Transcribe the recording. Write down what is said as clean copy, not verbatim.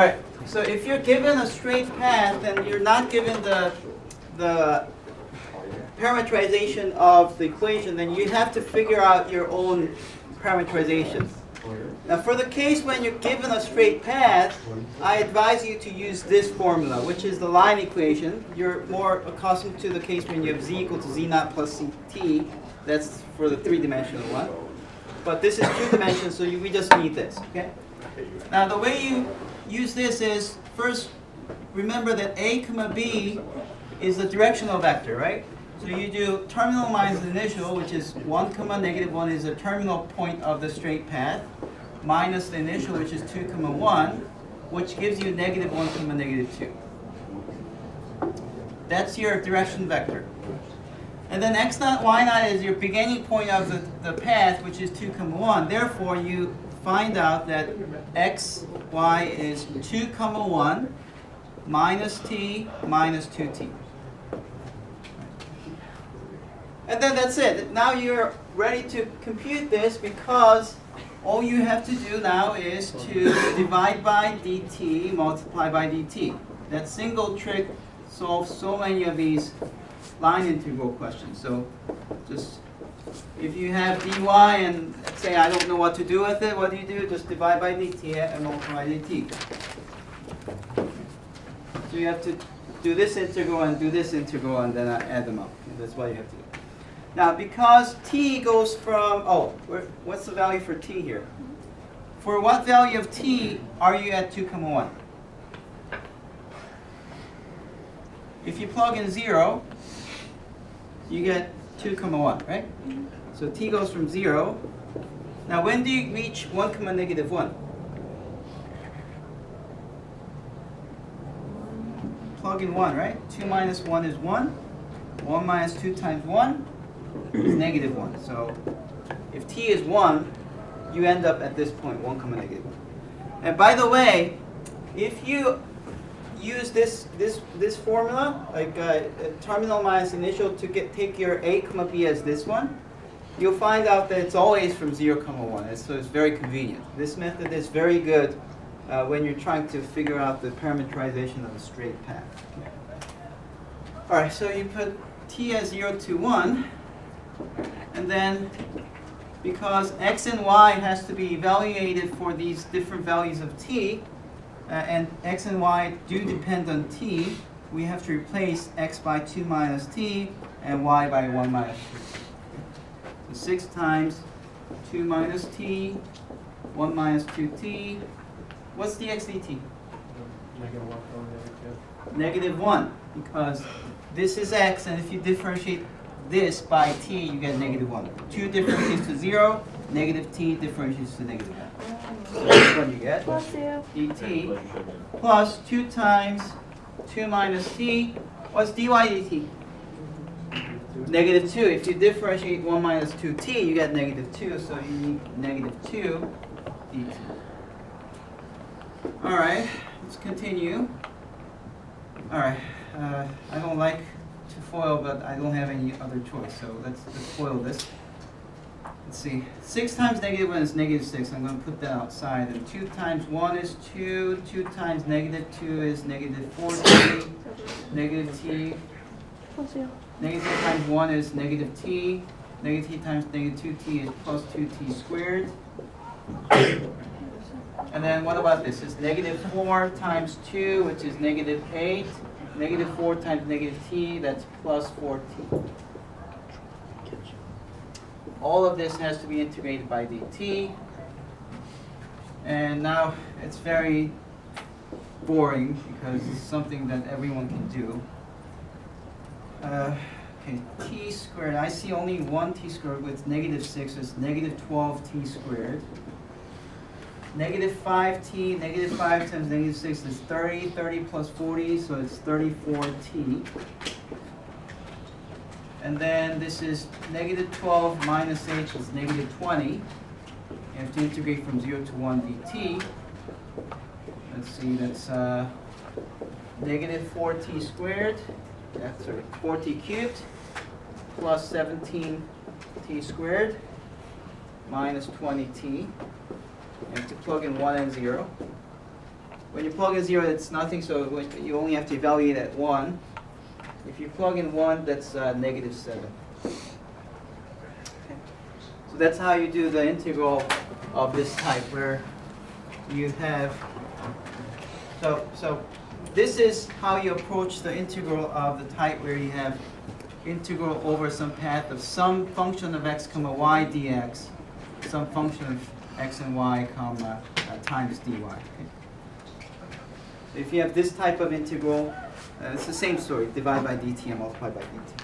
right, so if you're given a straight path and you're not given the parameterization of the equation, then you have to figure out your own parameterization. Now for the case when you're given a straight path, I advise you to use this formula, which is the line equation. You're more accustomed to the case when you have z equal to z naught plus ct. That's for the three-dimensional one. But this is two dimensions, so we just need this, okay? Now the way you use this is, first remember that a comma b is the directional vector, right? So you do terminal minus initial, which is 1 comma negative 1 is the terminal point of the straight path, minus the initial, which is 2 comma 1, which gives you negative 1 comma negative 2. That's your direction vector. And then x naught, y naught is your beginning point of the path, which is 2 comma 1. Therefore, you find out that x, y is 2 comma 1 minus t minus 2t. And then that's it. Now you're ready to compute this because all you have to do now is to divide by dt, multiply by dt. That single trick solves so many of these line integral questions. So just if you have dy and say I don't know what to do with it, what do? Just divide by dt and multiply dt. So you have to do this integral and do this integral and then add them up. That's what you have to do. Now, because t goes from, what's the value for t here? For what value of t are you at 2 comma 1? If you plug in 0, you get 2 comma 1, right? So t goes from 0. Now, when do you reach 1 comma negative 1? Plug in 1, right? 2 minus 1 is 1. 1 minus 2 times 1 is negative 1. So if t is 1, you end up at this point, 1 comma negative 1. And by the way, if you use this formula, like terminal minus initial, to take your a comma b as this one, you'll find out that it's always from 0 comma 1. So it's very convenient. This method is very good when you're trying to figure out the parameterization of a straight path. All right, so you put t as 0 to 1. And then, because x and y has to be evaluated for these different values of t, and x and y do depend on t, we have to replace x by 2 minus t and y by 1 minus 3. So 6 times 2 minus t, 1 minus 2t. What's dx dt? Negative 1, because this is x, and if you differentiate this by t, you get negative 1. 2 differentiates to 0, negative t differentiates to negative 1. So that's what you get. dt plus 2 times 2 minus t. What's dy dt? Negative 2. If you differentiate 1 minus 2t, you get negative 2, so you need negative 2 dt. All right, let's continue. All right, I don't like to FOIL, but I don't have any other choice, so let's FOIL this. Let's see, 6 times negative 1 is negative 6. I'm going to put that outside. And 2 times 1 is 2. 2 times negative 2 is negative 4t. Negative t. Negative times 1 is negative t. Negative t times negative 2t is plus 2t squared. And then what about this? It's negative 4 times 2, which is negative 8. Negative 4 times negative t, that's plus 4t. All of this has to be integrated by dt. And now it's very boring because it's something that everyone can do. Okay, t squared. I see only one t squared with negative 6. It's negative 12t squared. Negative 5t, negative 5 times negative 6 is 30. 30 plus 40, so it's 34t. And then this is negative 12 minus h is negative 20. You have to integrate from 0 to 1 dt. Let's see, that's negative 4t squared. That's 4t cubed plus 17t squared minus 20t. You have to plug in 1 and 0. When you plug in 0, it's nothing, so you only have to evaluate at 1. If you plug in 1, that's negative 7. Okay. So that's how you do the integral of this type, where you have, so this is how you approach the integral of the type where you have integral over some path of some function of x comma y dx, some function of x and y comma times dy. Okay? If you have this type of integral, it's the same story, divide by dt and multiply by dt.